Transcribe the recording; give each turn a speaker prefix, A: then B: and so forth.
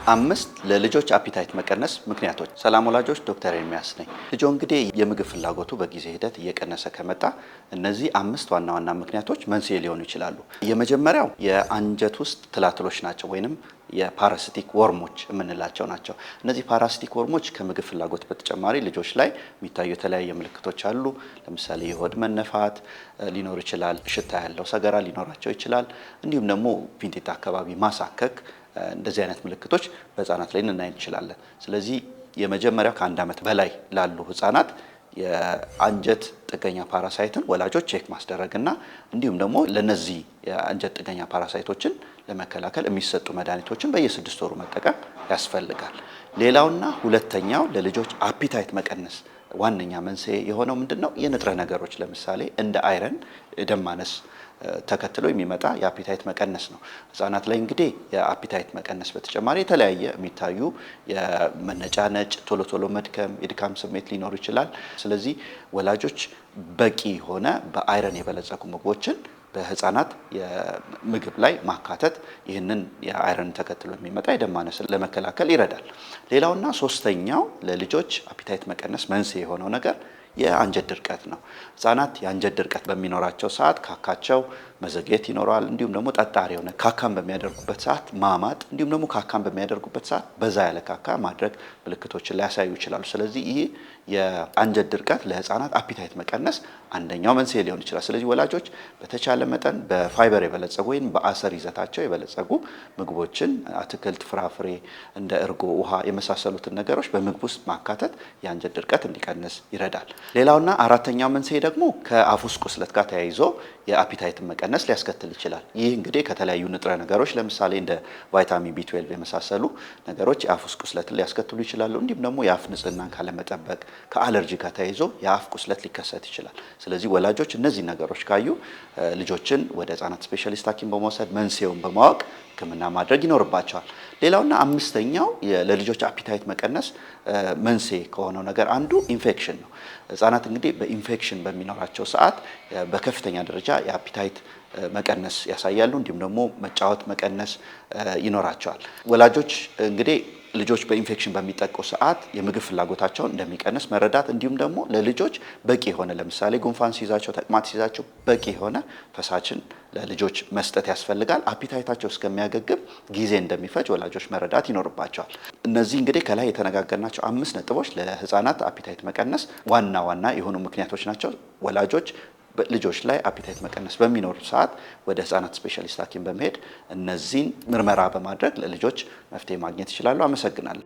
A: አምስት ለልጆች አፒታይት መቀነስ ምክንያቶች። ሰላም ወላጆች፣ ዶክተር ኤርሚያስ ነኝ። ልጆ እንግዲህ የምግብ ፍላጎቱ በጊዜ ሂደት እየቀነሰ ከመጣ እነዚህ አምስት ዋና ዋና ምክንያቶች መንስኤ ሊሆኑ ይችላሉ። የመጀመሪያው የአንጀት ውስጥ ትላትሎች ናቸው ወይንም የፓራሲቲክ ወርሞች የምንላቸው ናቸው። እነዚህ ፓራሲቲክ ወርሞች ከምግብ ፍላጎት በተጨማሪ ልጆች ላይ የሚታዩ የተለያየ ምልክቶች አሉ። ለምሳሌ የሆድ መነፋት ሊኖር ይችላል፣ ሽታ ያለው ሰገራ ሊኖራቸው ይችላል። እንዲሁም ደግሞ ፊንጢጣ አካባቢ ማሳከክ፣ እንደዚህ አይነት ምልክቶች በህፃናት ላይ ልናይ እንችላለን። ስለዚህ የመጀመሪያው ከአንድ ዓመት በላይ ላሉ ህፃናት የአንጀት ጥገኛ ፓራሳይትን ወላጆች ቼክ ማስደረግና እንዲሁም ደግሞ ለነዚህ የአንጀት ጥገኛ ፓራሳይቶችን ለመከላከል የሚሰጡ መድኃኒቶችን በየ6 ወሩ መጠቀም ያስፈልጋል። ሌላውና ሁለተኛው ለልጆች አፒታይት መቀነስ ዋነኛ መንስኤ የሆነው ምንድነው? የንጥረ ነገሮች ለምሳሌ እንደ አይረን፣ ደም ማነስ ተከትሎ የሚመጣ የአፒታይት መቀነስ ነው። ህፃናት ላይ እንግዲህ የአፒታይት መቀነስ በተጨማሪ የተለያየ የሚታዩ የመነጫነጭ፣ ቶሎ ቶሎ መድከም፣ የድካም ስሜት ሊኖር ይችላል። ስለዚህ ወላጆች በቂ ሆነ በአይረን የበለጸጉ ምግቦችን በህፃናት የምግብ ላይ ማካተት ይህንን የአይረን ተከትሎ የሚመጣ የደም ማነስን ለመከላከል ይረዳል። ሌላውና ሶስተኛው ለልጆች አፒታይት መቀነስ መንስኤ የሆነው ነገር የአንጀት ድርቀት ነው። ህፃናት የአንጀት ድርቀት በሚኖራቸው ሰዓት ካካቸው መዘግየት ይኖራል። እንዲሁም ደግሞ ጠጣሪ የሆነ ካካን በሚያደርጉበት ሰዓት ማማጥ፣ እንዲሁም ደግሞ ካካን በሚያደርጉበት ሰዓት በዛ ያለ ካካ ማድረግ ምልክቶችን ሊያሳዩ ይችላሉ። ስለዚህ ይህ የአንጀት ድርቀት ለህፃናት አፒታይት መቀነስ አንደኛው መንስኤ ሊሆን ይችላል። ስለዚህ ወላጆች በተቻለ መጠን በፋይበር የበለጸጉ ወይም በአሰር ይዘታቸው የበለጸጉ ምግቦችን፣ አትክልት፣ ፍራፍሬ እንደ እርጎ፣ ውሃ የመሳሰሉትን ነገሮች በምግብ ውስጥ ማካተት የአንጀት ድርቀት እንዲቀንስ ይረዳል። ሌላውና አራተኛው መንስኤ ደግሞ ከአፍ ውስጥ ቁስለት ጋር ተያይዞ የአፒታይትን መቀነስ ሊያስከትል ይችላል። ይህ እንግዲህ ከተለያዩ ንጥረ ነገሮች ለምሳሌ እንደ ቫይታሚን ቢ12 የመሳሰሉ ነገሮች የአፍ ውስጥ ቁስለትን ሊያስከትሉ ይችላሉ። እንዲሁም ደግሞ የአፍ ንጽህናን ካለመጠበቅ ከአለርጂ ጋር ተያይዞ የአፍ ቁስለት ሊከሰት ይችላል። ስለዚህ ወላጆች እነዚህ ነገሮች ካዩ ልጆችን ወደ ህፃናት ስፔሻሊስት ሐኪም በመውሰድ መንስኤውን በማወቅ ህክምና ማድረግ ይኖርባቸዋል። ሌላውና አምስተኛው ለልጆች አፒታይት መቀነስ መንስኤ ከሆነው ነገር አንዱ ኢንፌክሽን ነው። ህፃናት እንግዲህ በኢንፌክሽን በሚኖራቸው ሰዓት በከፍተኛ ደረጃ የአፒታይት መቀነስ ያሳያሉ። እንዲሁም ደግሞ መጫወት መቀነስ ይኖራቸዋል። ወላጆች እንግዲህ ልጆች በኢንፌክሽን በሚጠቁ ሰዓት የምግብ ፍላጎታቸውን እንደሚቀንስ መረዳት፣ እንዲሁም ደግሞ ለልጆች በቂ የሆነ ለምሳሌ ጉንፋን ሲይዛቸው፣ ተቅማጥ ሲይዛቸው በቂ የሆነ ፈሳችን ለልጆች መስጠት ያስፈልጋል። አፒታይታቸው እስከሚያገግም ጊዜ እንደሚፈጅ ወላጆች መረዳት ይኖርባቸዋል። እነዚህ እንግዲህ ከላይ የተነጋገርናቸው 5 ነጥቦች ለህፃናት አፒታይት መቀነስ ዋና ዋና የሆኑ ምክንያቶች ናቸው። ወላጆች ልጆች ላይ አፒታይት መቀነስ በሚኖር ሰዓት ወደ ህፃናት ስፔሻሊስት ሐኪም በመሄድ እነዚህን ምርመራ በማድረግ ለልጆች መፍትሄ ማግኘት ይችላሉ። አመሰግናለሁ።